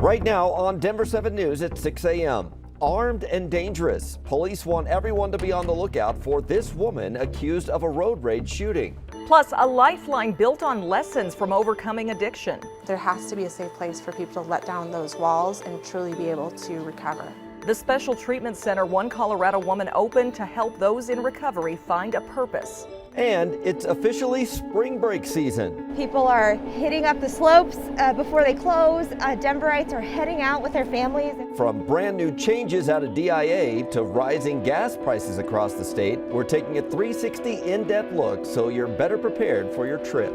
Right now on Denver 7 News at 6 a.m. Armed and dangerous. Police want everyone to be on the lookout for this woman accused of a road rage shooting. Plus, a lifeline built on lessons from overcoming addiction. There has to be a safe place for people to let down those walls and truly be able to recover. The special treatment center one Colorado woman opened to help those in recovery find a purpose. And it's officially spring break season. People are hitting up the slopes before they close. Denverites are heading out with their families. From brand new changes out of DIA to rising gas prices across the state, we're taking a 360 in-depth look so you're better prepared for your trip.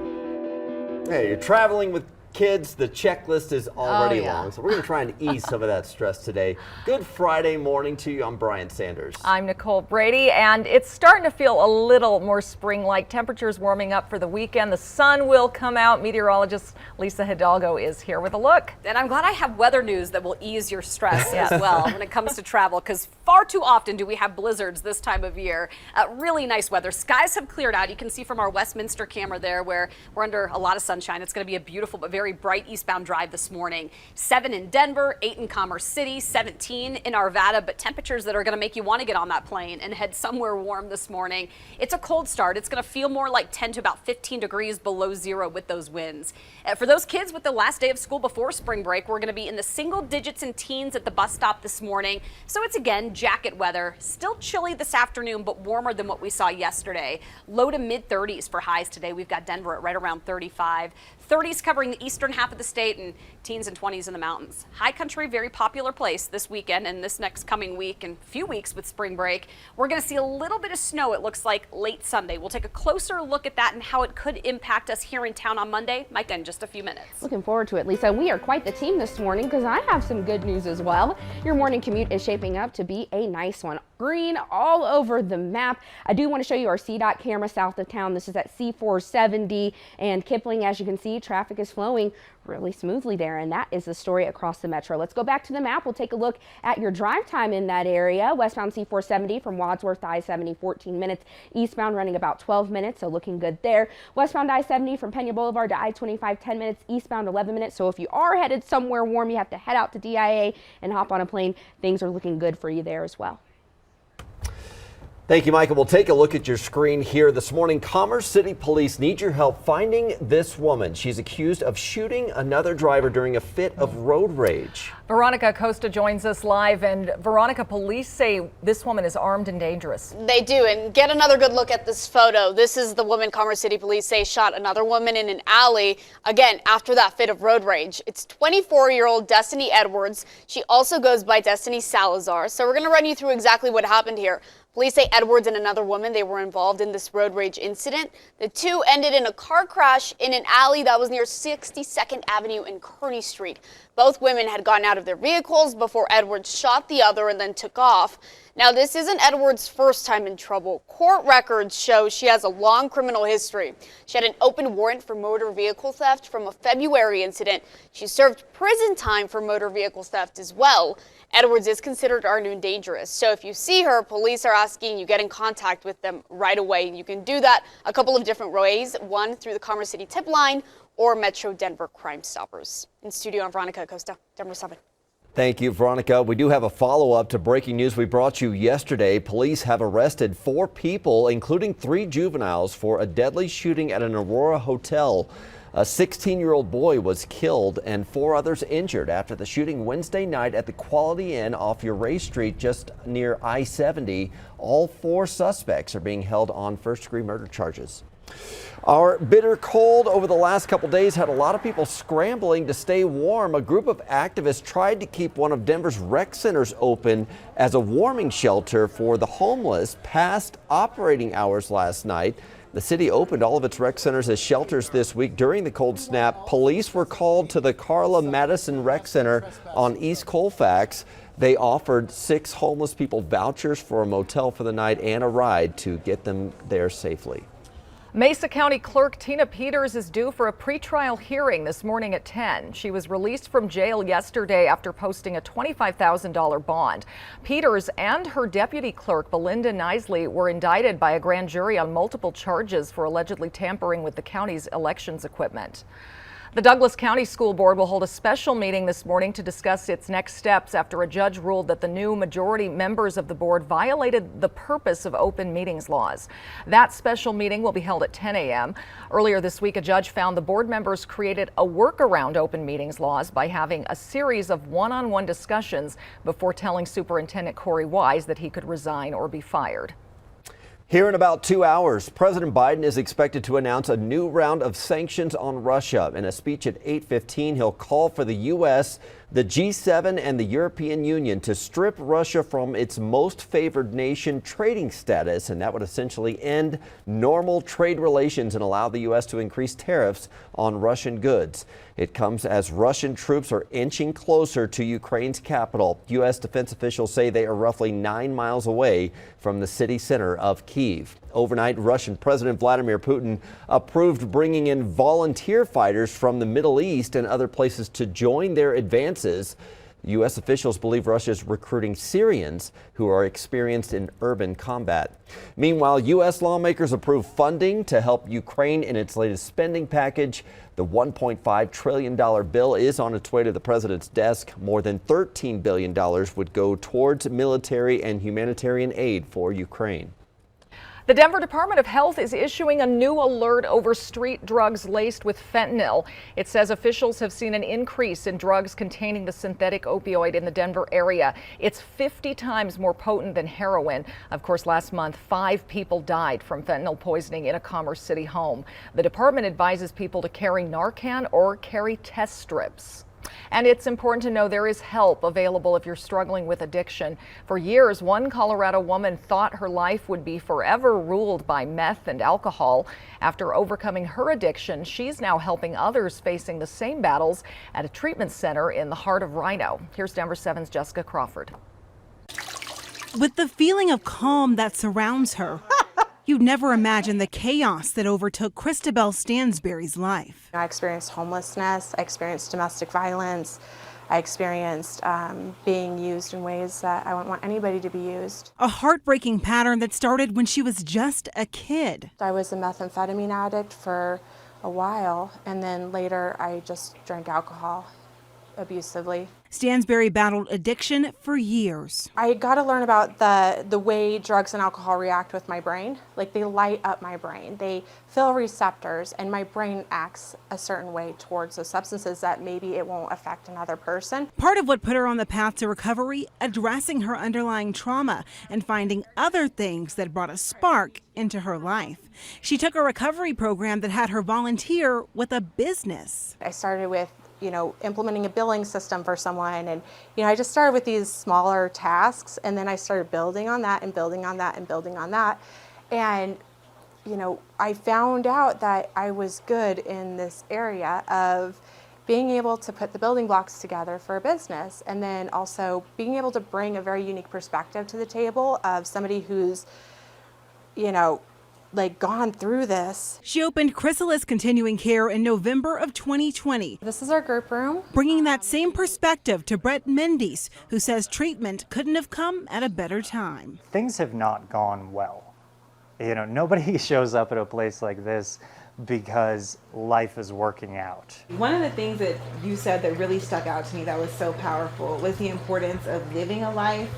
Hey, you're traveling with kids, the checklist is already long, so we're going to try and ease some of that stress today. Good Friday morning to you. I'm Brian Sanders. I'm Nicole Brady, and it's starting to feel a little more spring-like. Temperatures warming up for the weekend. The sun will come out. Meteorologist Lisa Hidalgo is here with a look. And I'm glad I have weather news that will ease your stress as well when it comes to travel, because far too often do we have blizzards this time of year. Really nice weather. Skies have cleared out. You can see from our Westminster camera there where we're under a lot of sunshine. It's going to be a beautiful but very bright eastbound drive this morning. 7 in Denver, 8 in Commerce City, 17 in Arvada, but temperatures that are going to make you want to get on that plane and head somewhere warm this morning. It's a cold start. It's going to feel more like 10 to about 15 degrees below zero with those winds. For those kids with the last day of school before spring break, we're going to be in the single digits and teens at the bus stop this morning. So it's again jacket weather. Still chilly this afternoon, but warmer than what we saw yesterday. Low to mid 30s for highs today. We've got Denver at right around 35. 30s covering the eastern half of the state and teens and 20s in the mountains. High country, very popular place this weekend and this next coming week and few weeks with spring break. We're going to see a little bit of snow, it looks like, late Sunday. We'll take a closer look at that and how it could impact us here in town on Monday. Micah, in just a few minutes. Looking forward to it, Lisa. We are quite the team this morning because I have some good news as well. Your morning commute is shaping up to be a nice one. Green all over the map. I do want to show you our CDOT camera south of town. This is at C470 and Kipling. As you can see, traffic is flowing really smoothly there, and that is the story across the metro. Let's go back to the map. We'll take a look at your drive time in that area. Westbound C470 from Wadsworth to I-70, 14 minutes. Eastbound running about 12 minutes, so looking good there. Westbound I-70 from Pena Boulevard to I-25, 10 minutes. Eastbound 11 minutes, so if you are headed somewhere warm, you have to head out to DIA and hop on a plane. Things are looking good for you there as well. Thank you, Michael. We'll take a look at your screen here this morning. Commerce City Police need your help finding this woman. She's accused of shooting another driver during a fit of road rage. Veronica Acosta joins us live, and Veronica, police say this woman is armed and dangerous. They do, and get another good look at this photo. This is the woman Commerce City Police say shot another woman in an alley, again, after that fit of road rage. It's 24-year-old Destiny Edwards. She also goes by Destiny Salazar. So we're going to run you through exactly what happened here. Police say Edwards and another woman, they were involved in this road rage incident. The two ended in a car crash in an alley that was near 62nd Avenue and Kearney Street. Both women had gotten out of their vehicles before Edwards shot the other and then took off. Now, this isn't Edwards' first time in trouble. Court records show she has a long criminal history. She had an open warrant for motor vehicle theft from a February incident. She served prison time for motor vehicle theft as well. Edwards is considered armed and dangerous. So if you see her, police are asking you get in contact with them right away. You can do that a couple of different ways. One, through the Commerce City tip line or Metro Denver Crime Stoppers. In studio, I'm Veronica Acosta, Denver 7. Thank you, Veronica. We do have a follow-up to breaking news we brought you yesterday. Police have arrested 4 people, including 3 juveniles, for a deadly shooting at an Aurora hotel. A 16-year-old boy was killed and 4 others injured after the shooting Wednesday night at the Quality Inn off Uray Street just near I-70. All 4 suspects are being held on first-degree murder charges. Our bitter cold over the last couple days had a lot of people scrambling to stay warm. A group of activists tried to keep one of Denver's rec centers open as a warming shelter for the homeless past operating hours last night. The city opened all of its rec centers as shelters this week during the cold snap. Police were called to the Carla Madison Rec Center on East Colfax. They offered 6 homeless people vouchers for a motel for the night and a ride to get them there safely. Mesa County Clerk Tina Peters is due for a pretrial hearing this morning at 10. She was released from jail yesterday after posting a $25,000 bond. Peters and her deputy clerk, Belinda Nisley, were indicted by a grand jury on multiple charges for allegedly tampering with the county's elections equipment. The Douglas County School Board will hold a special meeting this morning to discuss its next steps after a judge ruled that the new majority members of the board violated the purpose of open meetings laws. That special meeting will be held at 10 a.m. Earlier this week, a judge found the board members created a workaround open meetings laws by having a series of one-on-one discussions before telling Superintendent Corey Wise that he could resign or be fired. Here in about 2 hours, President Biden is expected to announce a new round of sanctions on Russia. In a speech at 8:15, he'll call for the U.S., the G7 and the European Union to strip Russia from its most favored nation trading status, and that would essentially end normal trade relations and allow the U.S. to increase tariffs on Russian goods. It comes as Russian troops are inching closer to Ukraine's capital. U.S. defense officials say they are roughly 9 miles away from the city center of Kyiv. Overnight, Russian President Vladimir Putin approved bringing in volunteer fighters from the Middle East and other places to join their advances. U.S. officials believe Russia is recruiting Syrians who are experienced in urban combat. Meanwhile, U.S. lawmakers approve funding to help Ukraine in its latest spending package. The $1.5 trillion bill is on its way to the president's desk. More than $13 billion would go towards military and humanitarian aid for Ukraine. The Denver Department of Health is issuing a new alert over street drugs laced with fentanyl. It says officials have seen an increase in drugs containing the synthetic opioid in the Denver area. It's 50 times more potent than heroin. Of course, last month, 5 people died from fentanyl poisoning in a Commerce City home. The department advises people to carry Narcan or carry test strips. And it's important to know there is help available if you're struggling with addiction. For years, one Colorado woman thought her life would be forever ruled by meth and alcohol. After overcoming her addiction, she's now helping others facing the same battles at a treatment center in the heart of Rhino. Here's Denver 7's Jessica Crawford. With the feeling of calm that surrounds her, you'd never imagine the chaos that overtook Christabel Stansberry's life. I experienced homelessness, I experienced domestic violence, I experienced being used in ways that I wouldn't want anybody to be used. A heartbreaking pattern that started when she was just a kid. I was a methamphetamine addict for a while, and then later I just drank alcohol abusively. Stansberry battled addiction for years. I got to learn about the way drugs and alcohol react with my brain. Like, they light up my brain. They fill receptors, and my brain acts a certain way towards those substances that maybe it won't affect another person. Part of what put her on the path to recovery, addressing her underlying trauma and finding other things that brought a spark into her life. She took a recovery program that had her volunteer with a business. I started with implementing a billing system for someone. And, I just started with these smaller tasks, and then I started building on that and building on that and building on that. And, I found out that I was good in this area of being able to put the building blocks together for a business, and then also being able to bring a very unique perspective to the table of somebody who's, gone through this. She opened Chrysalis Continuing Care in November of 2020. This is our group room. Bringing that same perspective to Brett Mendes, who says treatment couldn't have come at a better time. Things have not gone well. Nobody shows up at a place like this because life is working out. One of the things that you said that really stuck out to me that was so powerful was the importance of living a life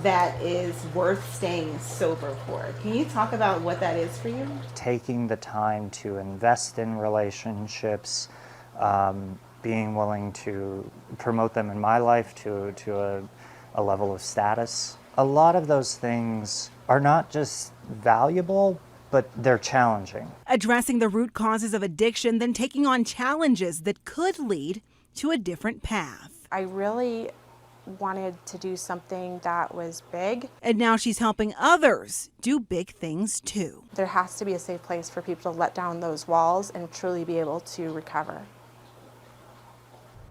that is worth staying sober for. Can you talk about what that is for you? Taking the time to invest in relationships, being willing to promote them in my life to a level of status. A lot of those things are not just valuable, but they're challenging. Addressing the root causes of addiction, then taking on challenges that could lead to a different path. I really wanted to do something that was big. And now she's helping others do big things too. There has to be a safe place for people to let down those walls and truly be able to recover.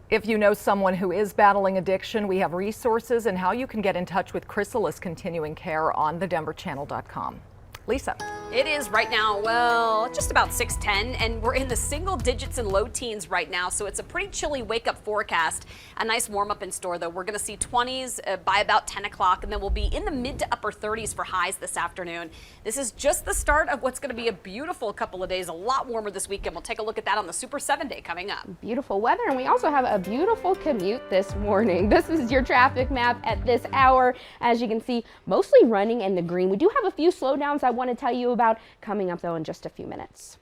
If you know someone who is battling addiction, we have resources and how you can get in touch with Chrysalis Continuing Care on thedenverchannel.com. Lisa. It is right now, well, just about 6:10, and we're in the single digits and low teens right now, so it's a pretty chilly wake-up forecast. A nice warm-up in store, though. We're going to see 20s by about 10 o'clock, and then we'll be in the mid to upper 30s for highs this afternoon. This is just the start of what's going to be a beautiful couple of days, a lot warmer this weekend. We'll take a look at that on the Super 7 Day coming up. Beautiful weather, and we also have a beautiful commute this morning. This is your traffic map at this hour. As you can see, mostly running in the green. We do have a few slowdowns I want to tell you about coming up, though, in just a few minutes.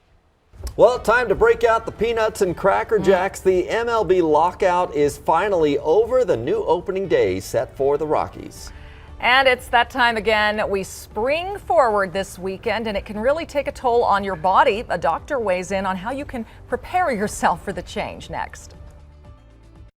Well, time to break out the peanuts and Cracker Jacks. The MLB lockout is finally over. The new opening day set for the Rockies. And it's that time again. We spring forward this weekend, and it can really take a toll on your body. A doctor weighs in on how you can prepare yourself for the change next.